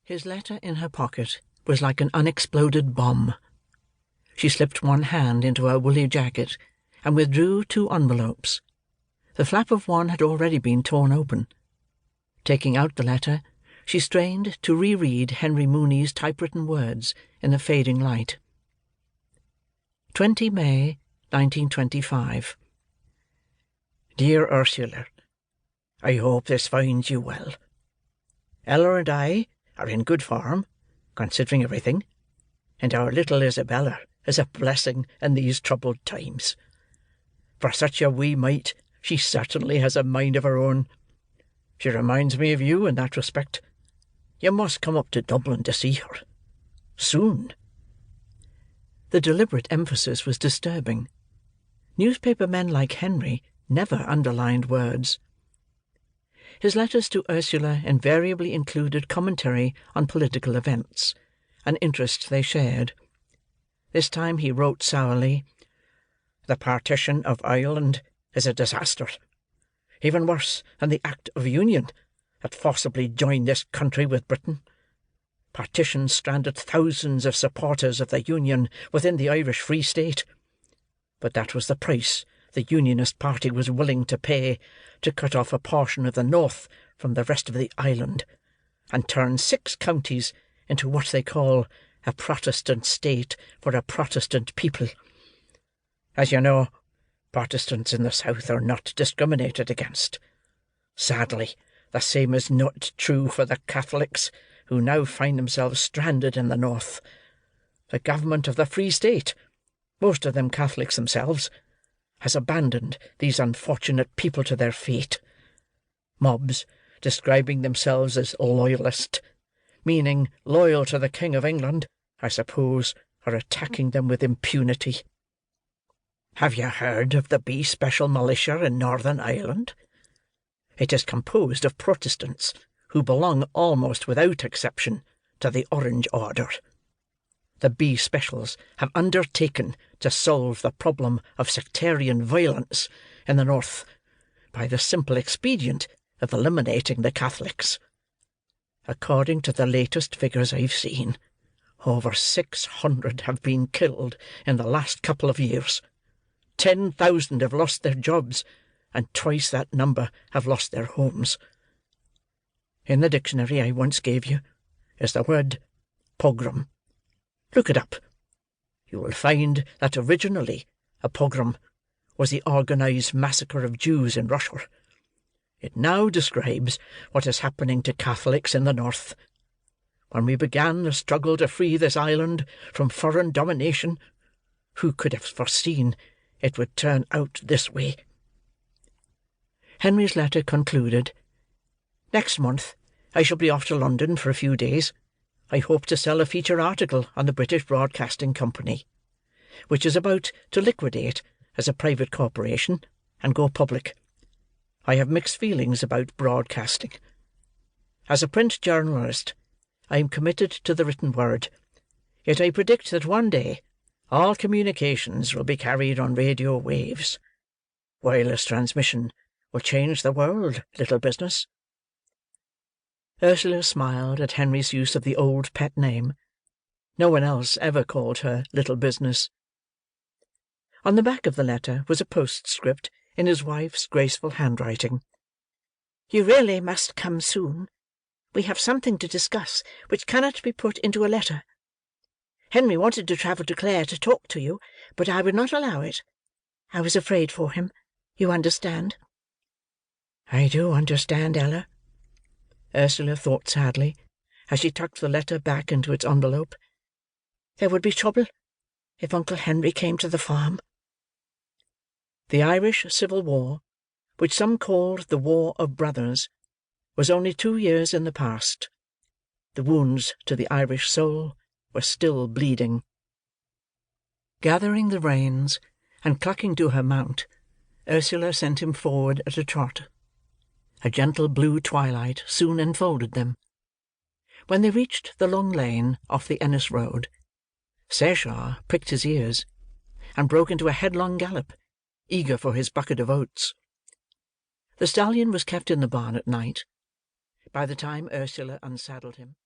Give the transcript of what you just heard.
His letter in her pocket was like an unexploded bomb. She slipped one hand into her woolly jacket, and withdrew two envelopes. The flap of one had already been torn open. Taking out the letter, she strained to re-read Henry Mooney's typewritten words in the fading light. 20 May, 1925. Dear Ursula, I hope this finds you well. Ella and I are in good form, considering everything, and our little Isabella is a blessing in these troubled times. For such a wee mite, she certainly has a mind of her own. She reminds me of you in that respect. You must come up to Dublin to see her. Soon. The deliberate emphasis was disturbing. Newspaper men like Henry never underlined words. His letters to Ursula invariably included commentary on political events, an interest they shared. This time he wrote sourly, "The partition of Ireland is a disaster, even worse than the Act of Union that forcibly joined this country with Britain. Partition stranded thousands of supporters of the Union within the Irish Free State, but that was the price the Unionist party was willing to pay to cut off a portion of the north from the rest of the island, and turn 6 counties into what they call a Protestant state for a Protestant people. As you know, Protestants in the south are not discriminated against. Sadly, the same is not true for the Catholics, who now find themselves stranded in the north. The government of the Free State, most of them Catholics themselves, has abandoned these unfortunate people to their fate. Mobs, describing themselves as loyalist, meaning loyal to the King of England, I suppose, are attacking them with impunity. Have you heard of the B Special Militia in Northern Ireland? It is composed of Protestants who belong almost without exception to the Orange Order. The B Specials have undertaken to solve the problem of sectarian violence in the north by the simple expedient of eliminating the Catholics. According to the latest figures I've seen, over 600 have been killed in the last couple of years. 10,000 have lost their jobs, and twice that number have lost their homes. In the dictionary I once gave you is the word pogrom. Look it up. You will find that originally a pogrom was the organized massacre of Jews in Russia. It now describes what is happening to Catholics in the north. When we began the struggle to free this island from foreign domination, who could have foreseen it would turn out this way? Henry's letter concluded, "Next month I shall be off to London for a few days. I hope to sell a feature article on the British Broadcasting Company, which is about to liquidate as a private corporation and go public. I have mixed feelings about broadcasting. As a print journalist, I am committed to the written word, yet I predict that one day all communications will be carried on radio waves. Wireless transmission will change the world, little business." Ursula smiled at Henry's use of the old pet name. No one else ever called her little business. On the back of the letter was a postscript in his wife's graceful handwriting. "You really must come soon. We have something to discuss which cannot be put into a letter. Henry wanted to travel to Clare to talk to you, but I would not allow it. I was afraid for him. You understand?" "I do understand, Ella," Ursula thought sadly, as she tucked the letter back into its envelope. "There would be trouble if Uncle Henry came to the farm." The Irish Civil War, which some called the War of Brothers, was only 2 years in the past. The wounds to the Irish soul were still bleeding. Gathering the reins, and clucking to her mount, Ursula sent him forward at a trot. A gentle blue twilight soon enfolded them. When they reached the long lane off the Ennis road, Sershar pricked his ears, and broke into a headlong gallop, eager for his bucket of oats. The stallion was kept in the barn at night. By the time Ursula unsaddled him,